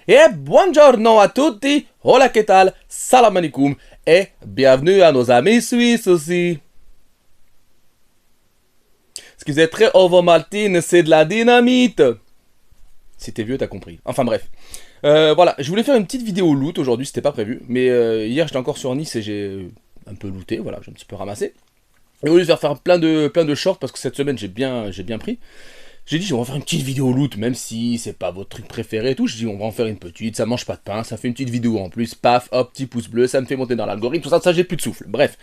Et buongiorno a tutti, hola que tal, salam alaikum, et bienvenue à nos amis suisses aussi. Ce qui faisait très Ovo Maltine, c'est de la dynamite. Si t'es vieux, t'as compris. Enfin bref. Voilà, je voulais faire une petite vidéo loot aujourd'hui, c'était pas prévu. Mais hier, j'étais encore sur Nice et j'ai un peu looté, voilà, j'ai un petit peu ramassé. Et au lieu de faire plein de shorts, parce que cette semaine, j'ai bien pris. J'ai dit, on va faire une petite vidéo loot, même si c'est pas votre truc préféré et tout. Je dis, on va en faire une petite, ça mange pas de pain, ça fait une petite vidéo en plus. Paf, hop, petit pouce bleu, ça me fait monter dans l'algorithme, tout ça, j'ai plus de souffle. Bref.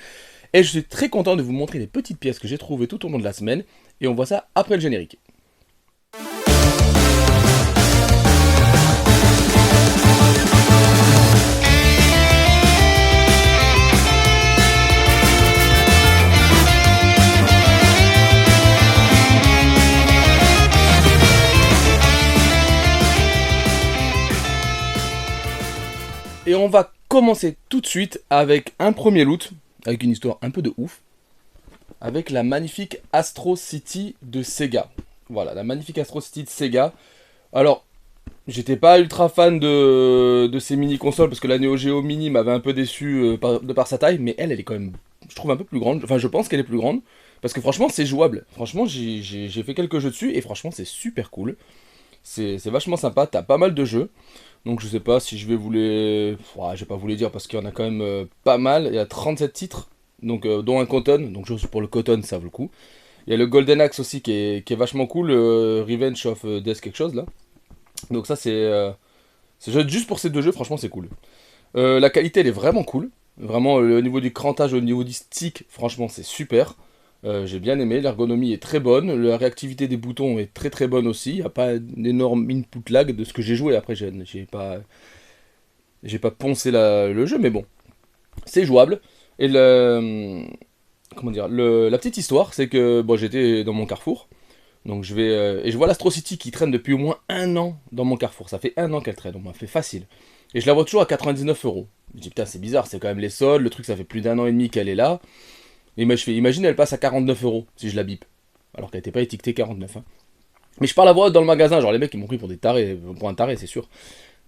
Et je suis très content de vous montrer les petites pièces que j'ai trouvées tout au long de la semaine. Et on voit ça après le générique. Et on va commencer tout de suite avec un premier loot, avec une histoire un peu de ouf, avec la magnifique Astro City de Sega. Voilà, la magnifique Astro City de Sega. Alors, j'étais pas ultra fan de ces mini-consoles, parce que la Neo Geo Mini m'avait un peu déçu de par sa taille, mais elle est quand même, je trouve, un peu plus grande. Enfin, je pense qu'elle est plus grande, parce que franchement, c'est jouable. Franchement, j'ai fait quelques jeux dessus, et franchement, c'est super cool. C'est vachement sympa, t'as pas mal de jeux. Donc je sais pas si je vais vous les... Ouais, je vais pas vous les dire parce qu'il y en a quand même pas mal. Il y a 37 titres, donc, dont un Cotton. Donc je suis pour le Cotton, ça vaut le coup. Il y a le Golden Axe aussi qui est vachement cool. Revenge of Death quelque chose là. Donc ça c'est juste pour ces deux jeux, franchement c'est cool. La qualité elle est vraiment cool. Vraiment au niveau du crantage, au niveau du stick, franchement c'est super. J'ai bien aimé, l'ergonomie est très bonne, la réactivité des boutons est très très bonne aussi, il n'y a pas d'énorme input lag de ce que j'ai joué, après j'ai pas poncé le jeu, mais bon, c'est jouable. Et comment dire, la petite histoire, c'est que bon, j'étais dans mon carrefour, donc et je vois l'Astro City qui traîne depuis au moins un an dans mon carrefour, ça fait un an qu'elle traîne, on m'a fait facile. Et je la vois toujours à 99 €. Je dis putain c'est bizarre, c'est quand même les soldes, le truc ça fait plus d'un an et demi qu'elle est là. Et moi je fais, imagine elle passe à 49 € si je la bip. Alors qu'elle n'était pas étiquetée 49. Hein. Mais je parle à voix haute dans le magasin, genre les mecs ils m'ont pris pour des tarés, pour un taré c'est sûr.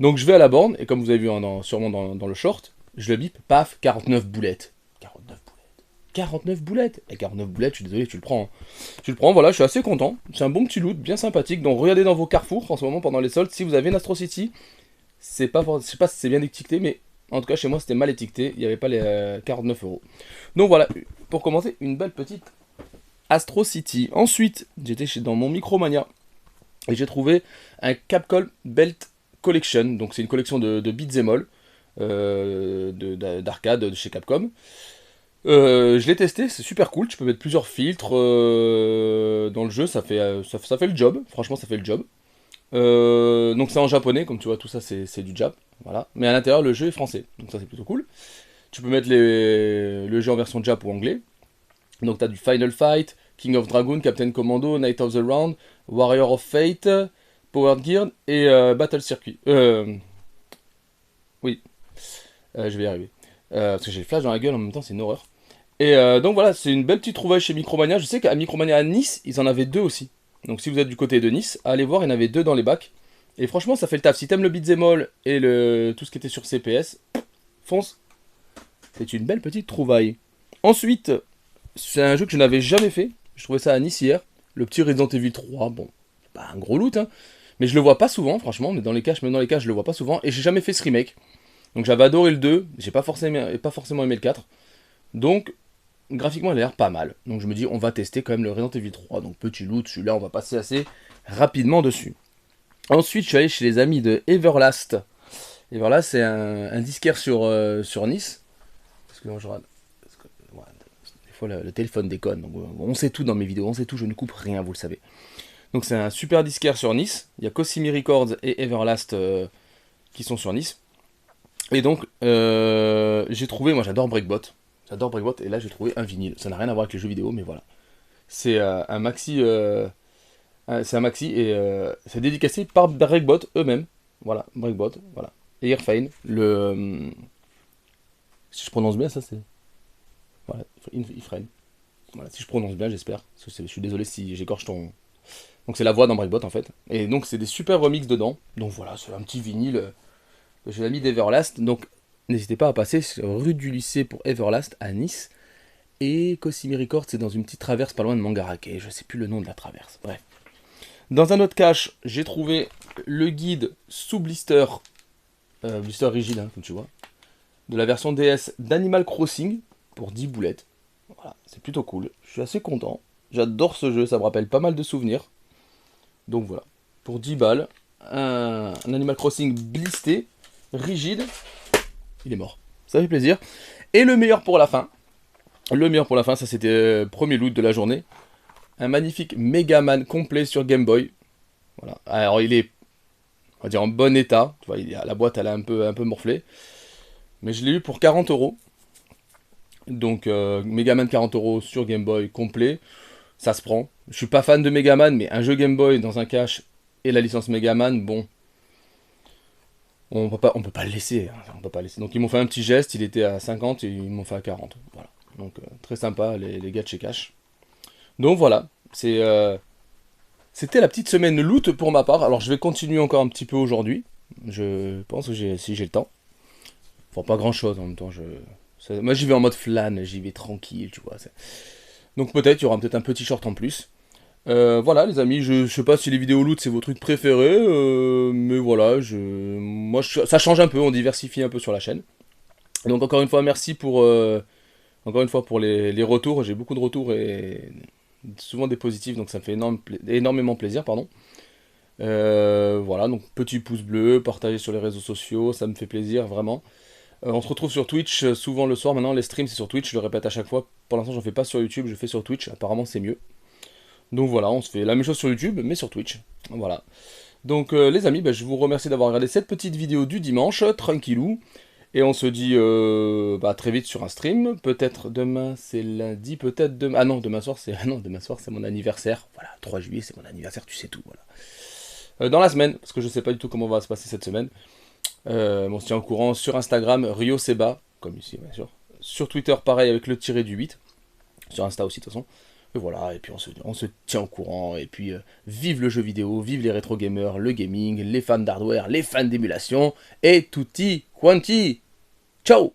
Donc je vais à la borne, et comme vous avez vu sûrement dans le short, je le bip, paf, 49 boulettes. 49 boulettes. 49 boulettes. Et 49 boulettes, je suis désolé, tu le prends. Hein. Tu le prends, voilà, je suis assez content. C'est un bon petit loot, bien sympathique. Donc regardez dans vos carrefours en ce moment pendant les soldes, si vous avez une Astro City, c'est pas, je sais pas si c'est bien étiqueté, mais en tout cas chez moi c'était mal étiqueté, il n'y avait pas les 49 €. Donc voilà, pour commencer, une belle petite Astro City. Ensuite, j'étais dans mon Micromania et j'ai trouvé un Capcom Belt Collection. Donc c'est une collection de beats all d'arcade de chez Capcom. Je l'ai testé, c'est super cool. Tu peux mettre plusieurs filtres dans le jeu, ça fait le job. Franchement, ça fait le job. Donc c'est en japonais, comme tu vois, tout ça c'est du Jap. Voilà. Mais à l'intérieur, le jeu est français. Donc ça c'est plutôt cool. Tu peux mettre le jeu en version Jap ou anglais. Donc t'as du Final Fight, King of Dragon, Captain Commando, Night of the Round, Warrior of Fate, Powered Gear et Battle Circuit. Oui, je vais y arriver. Parce que j'ai le flash dans la gueule en même temps, c'est une horreur. Et donc voilà, c'est une belle petite trouvaille chez Micromania. Je sais qu'à Micromania à Nice, ils en avaient deux aussi. Donc si vous êtes du côté de Nice, allez voir, il y en avait deux dans les bacs. Et franchement, ça fait le taf. Si t'aimes le beat'em all et tout ce qui était sur CPS, fonce. C'est une belle petite trouvaille. Ensuite, c'est un jeu que je n'avais jamais fait. Je trouvais ça à Nice hier. Le petit Resident Evil 3. Bon, c'est pas un gros loot, hein. Mais je le vois pas souvent, franchement. Mais dans les caches, même dans les caches, je le vois pas souvent. Et j'ai jamais fait ce remake. Donc j'avais adoré le 2. J'ai pas forcément aimé le 4. Donc, graphiquement, il a l'air pas mal. Donc je me dis, on va tester quand même le Resident Evil 3. Donc petit loot, celui-là, on va passer assez rapidement dessus. Ensuite, je suis allé chez les amis de Everlast. Everlast, c'est un disquaire sur Nice. Parce que je regarde. Ouais, des fois, le téléphone déconne. Donc, on sait tout dans mes vidéos, on sait tout, je ne coupe rien, vous le savez. Donc c'est un super disquaire sur Nice. Il y a Cosimi Records et Everlast qui sont sur Nice. Et donc, j'ai trouvé, moi j'adore Breakbot. J'adore Breakbot, et là j'ai trouvé un vinyle. Ça n'a rien à voir avec les jeux vidéo, mais voilà. C'est un maxi. C'est un maxi et c'est dédicacé par Breakbot eux-mêmes. Voilà, Breakbot, voilà. Et Irfane, si je prononce bien, ça c'est. Voilà, Irfane. Voilà, si je prononce bien, j'espère. Je suis désolé si j'écorche ton. Donc c'est la voix dans Breakbot en fait. Et donc c'est des super remixes dedans. Donc voilà, c'est un petit vinyle. J'ai l'ami d'Everlast, donc n'hésitez pas à passer sur rue du lycée pour Everlast à Nice. Et Cosimi Records, c'est dans une petite traverse pas loin de Mangarake. Je sais plus le nom de la traverse. Bref. Dans un autre cache, j'ai trouvé le guide sous blister, blister rigide, hein, comme tu vois, de la version DS d'Animal Crossing pour 10 boulettes. Voilà, c'est plutôt cool. Je suis assez content. J'adore ce jeu, ça me rappelle pas mal de souvenirs. Donc voilà, pour 10 balles, un Animal Crossing blisté, rigide, il est mort. Ça fait plaisir. Et le meilleur pour la fin. Le meilleur pour la fin, ça c'était premier loot de la journée. Un magnifique Megaman complet sur Game Boy. Voilà. Alors il est, on va dire, en bon état. Tu vois, la boîte elle est un peu morflée. Mais je l'ai eu pour 40 euros. Donc Megaman 40 euros sur Game Boy complet. Ça se prend. Je suis pas fan de Megaman, mais un jeu Game Boy dans un cache et la licence Megaman, bon. On peut pas le laisser. Hein, on peut pas laisser. Donc ils m'ont fait un petit geste. Il était à 50 et ils m'ont fait à 40. Voilà. Donc très sympa les gars de chez Cash. Donc voilà. C'était la petite semaine loot pour ma part. Alors je vais continuer encore un petit peu aujourd'hui. Je pense que si j'ai le temps. Enfin pas grand chose en même temps. Moi j'y vais en mode flan, j'y vais tranquille, tu vois. Donc peut-être il y aura peut-être un petit short en plus. Voilà les amis, je sais pas si les vidéos loot c'est vos trucs préférés, mais voilà, ça change un peu, on diversifie un peu sur la chaîne. Donc encore une fois merci encore une fois pour les retours, j'ai beaucoup de retours et souvent des positifs, donc ça me fait énormément plaisir, pardon. Voilà, donc petit pouce bleu, partagez sur les réseaux sociaux, ça me fait plaisir vraiment. On se retrouve sur Twitch souvent le soir maintenant, les streams c'est sur Twitch, je le répète à chaque fois. Pour l'instant j'en fais pas sur YouTube, je fais sur Twitch, apparemment c'est mieux. Donc voilà, on se fait la même chose sur YouTube, mais sur Twitch. Voilà. Donc les amis, je vous remercie d'avoir regardé cette petite vidéo du dimanche, tranquillou. Et on se dit très vite sur un stream. Peut-être demain c'est lundi, peut-être demain. Ah non, demain soir c'est. Ah non, demain soir c'est mon anniversaire. Voilà, 3 juillet c'est mon anniversaire, tu sais tout, voilà. Dans la semaine, parce que je sais pas du tout comment va se passer cette semaine. On se tient au courant sur Instagram, Rio Seba, comme ici bien sûr. Sur Twitter, pareil avec le tiré du 8. Sur Insta aussi de toute façon. Et voilà, et puis on se tient au courant, et puis vive le jeu vidéo, vive les rétro gamers, le gaming, les fans d'hardware, les fans d'émulation, et tutti quanti. Ciao!